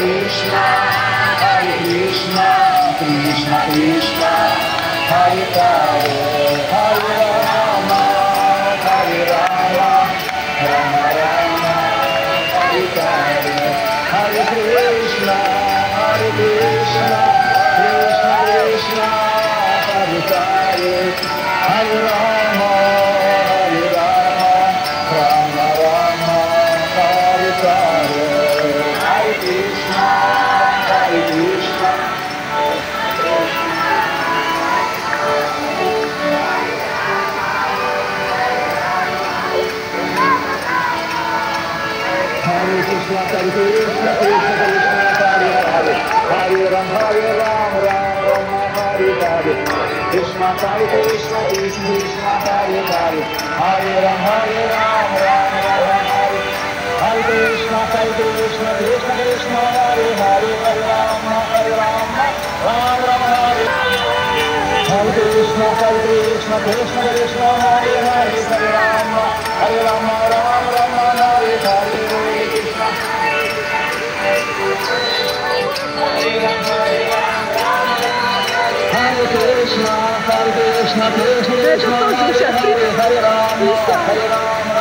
Krishna, Krishna Krishna, Hare Hare, Hare Rama, Hare Rama, Rama Rama, Hare Hare, Hare Krishna, Krishna Krishna, Hare Hare, Hare Rama, Hare Rama, Rama Rama, Hare Hare, Hare Krishna, Hare Krishna. Hare Krishna, Hare Krishna, Krishna Krishna, Hare Hare, Hare Rama, Rama Rama, Hare Hare, Krishna, Hare Krishna, Krishna Krishna, Hare Hare, Hare Rama, Rama Rama, Hare Krishna, Krishna Krishna, Hare Hare, Hare Rama, Rama Rama, Hare Krishna, Krishna Krishna, Hare Hare, Hare Rama, Rama Rama, Hare Hare. Hare Krishna, Krishna Krishna, Hare Hare, Hare Rama, Rama